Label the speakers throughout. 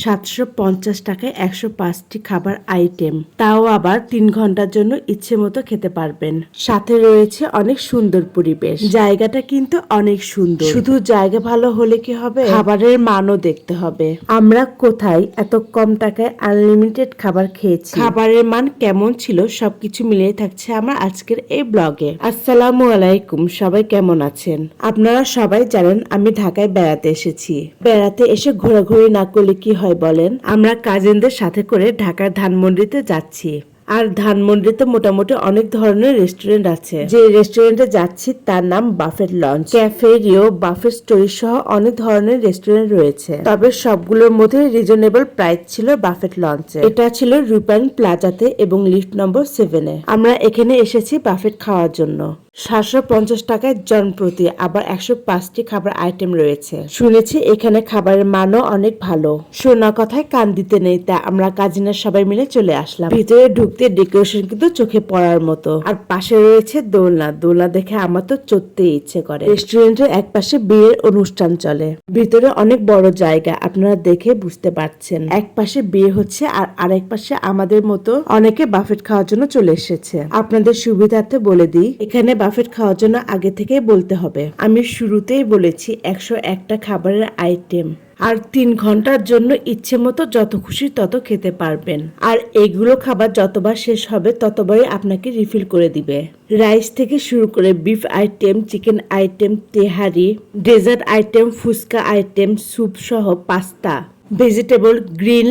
Speaker 1: 750 টাকায় 105টি খাবার আইটেম, তাও আবার 3 ঘন্টার জন্য ইচ্ছে মতো খেতে পারবেন। সাথে রয়েছে অনেক সুন্দর পরিবেশ। জায়গাটা কিন্তু অনেক সুন্দর। শুধু জায়গা ভালো হলে কি হবে, খাবারের মানও দেখতে হবে। আমরা কোথায় এত কম টাকায় আনলিমিটেড খাবার খেয়েছি, খাবারের মান কেমন ছিল সবকিছু মিলিয়ে থাকছে আমার আজকের এই ব্লগে। আসসালামু আলাইকুম, সবাই কেমন আছেন? আপনারা সবাই জানেন আমি ঢাকায় বেড়াতে এসেছি। বেড়াতে এসে ঘোরাঘুরি না করলে কি হয় বলেন? আমরা কাজিনদের সাথে করে ঢাকার ধানমন্ডিতে যাচ্ছি। আর ধানমন্ডিতে মোটামুটি অনেক ধরনের রেস্টুরেন্ট আছে। যে রেস্টুরেন্টে যাচ্ছি তার নাম buffet lunch. Cafe Rio, buffet story সহ অনেক ধরনের রেস্টুরেন্ট রয়েছে, তবে সবগুলোর মধ্যে রিজনেবল প্রাইস ছিল বাফেট লঞ্চে। এটা ছিল রূপায়ণ প্লাজাতে এবং লিফট নম্বর 7-এ। আমরা এখানে এসেছি বাফেট খাওয়ার জন্য। 750 টাকায় জনপ্রতি, আবার 105টি খাবার আইটেম রয়েছে। শুনেছি এখানে খাবারের মানও অনেক ভালো। শোনা কথায় কান দিতে নেই, তা আমরা কাজিনের সবাই মিলে চলে আসলাম। ভিতরে ঢুকতে ডেকোরেশন কিন্তু চোখে পড়ার মতো। আর পাশে রয়েছে দোলনা। দোলনা দেখে আমার তো চড়তে ইচ্ছে করে। রেস্টুরেন্টের এক পাশে বিয়ের অনুষ্ঠান চলে। ভিতরে অনেক বড় জায়গা, আপনারা দেখে বুঝতে পারছেন। এক পাশে বিয়ে হচ্ছে আর আরেক পাশে আমাদের মতো অনেকে বাফেট খাওয়ার জন্য চলে এসেছে। আপনাদের সুবিধার্থে বলে দিই, এখানে বাফেট খাওয়ার জন্য আগে থেকেই বলতে হবে। আমি শুরুতেই বলেছি 101টা খাবারের আইটেম, আর 3 ঘন্টার জন্য ইচ্ছে মতো যত খুশি তত খেতে পারবেন। আর এগুলো খাবার যতবার শেষ হবে ততবারই আপনাকে রিফিল করে দিবে। রাইস থেকে শুরু করে beef item, chicken item, tehari, dessert item, phuchka item, soup সহ পাস্তা, ভেজিটেবল, গ্রিল,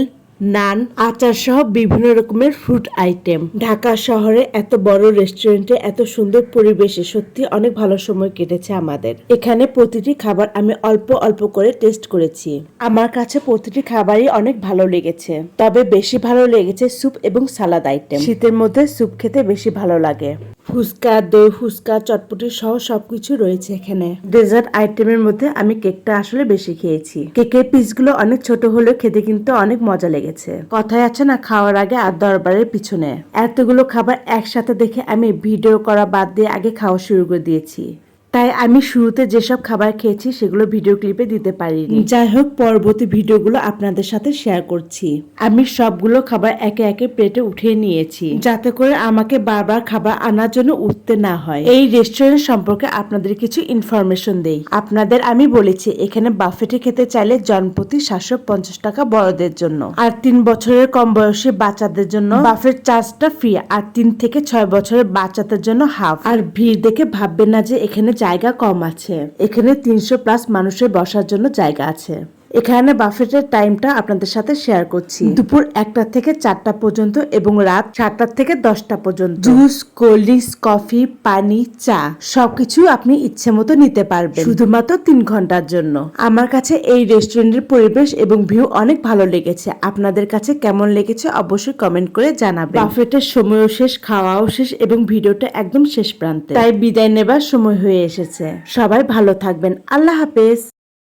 Speaker 1: নান, আচার সহ বিভিন্ন রকমের ফ্রুট আইটেম। ঢাকা শহরে এত বড় রেস্টুরেন্টে এত সুন্দর পরিবেশে সত্যি অনেক ভালো সময় কেটেছে আমাদের। এখানে প্রতিটি খাবার আমি অল্প অল্প করে টেস্ট করেছি। আমার কাছে প্রতিটি খাবারই অনেক ভালো লেগেছে, তবে বেশি ভালো লেগেছে স্যুপ এবং সালাদ আইটেম। শীতের মধ্যে স্যুপ খেতে বেশি ভালো লাগে। ফুচকা, দই ফুচকা, চটপটি সহ সবকিছু রয়েছে এখানে। ডেজার্ট আইটেমের মধ্যে আমি কেকটা আসলে বেশি খেয়েছি। কেকের পিসগুলো অনেক ছোট হলেও খেতে কিন্তু অনেক মজা লেগেছে। কথায় আছে না, খাওয়ার আগে আর দরবারের পিছনে। এতগুলো খাবার একসাথে দেখে আমি ভিডিও করা বাদ দিয়ে আগে খাওয়া শুরু করে দিয়েছি। তাই আমি শুরুতে যেসব খাবার খেয়েছি সেগুলো ভিডিও ক্লিপে দিতে পারিনি। যাই হোক, পরবর্তী ভিডিওগুলো আপনাদের সাথে শেয়ার করছি। আমি সবগুলো খাবার একে একে প্লেটে উঠিয়ে নিয়েছি, যাতে করে আমাকে বারবার খাবার আনার জন্য উঠতে না হয়। এই রেস্টুরেন্ট সম্পর্কে আপনাদের কিছু ইনফরমেশন দেই। আপনাদের আমি বলেছি এখানে বাফেটে খেতে চাইলে জনপ্রতি 750 টাকা বড়দের জন্য, আর 3 বছরের কম বয়সী বাচ্চাদের জন্য বাফেট চার্জটা ফ্রি, আর 3 থেকে 6 বছরের বাচ্চাদের জন্য হাফ। আর ভিড় দেখে ভাববেন না যে এখানে জায়গা কম আছে। এখানে 300+ মানুষের বসার জন্য জায়গা আছে। এখানে বাফেটের টাইমটা আপনাদের সাথে শেয়ার করছি। দুপুর 1টা থেকে 4টা পর্যন্ত এবং রাত 7টা থেকে 10টা পর্যন্ত। জুস, কোল্ড ড্রিঙ্কস, কফি, পানি, চা সবকিছু আপনি ইচ্ছে মতো নিতে পারবেন, শুধুমাত্র 3 ঘন্টার জন্য। আমার কাছে এই রেস্টুরেন্টের পরিবেশ এবং ভিউ অনেক ভালো লেগেছে। আপনাদের কাছে কেমন লেগেছে অবশ্যই কমেন্ট করে জানাবেন। বাফেটের সময়ও শেষ, খাওয়াও শেষ এবং ভিডিওটা একদম শেষ প্রান্তে, তাই বিদায় নেবার সময় হয়ে এসেছে। সবাই ভালো থাকবেন। আল্লাহ হাফেজ।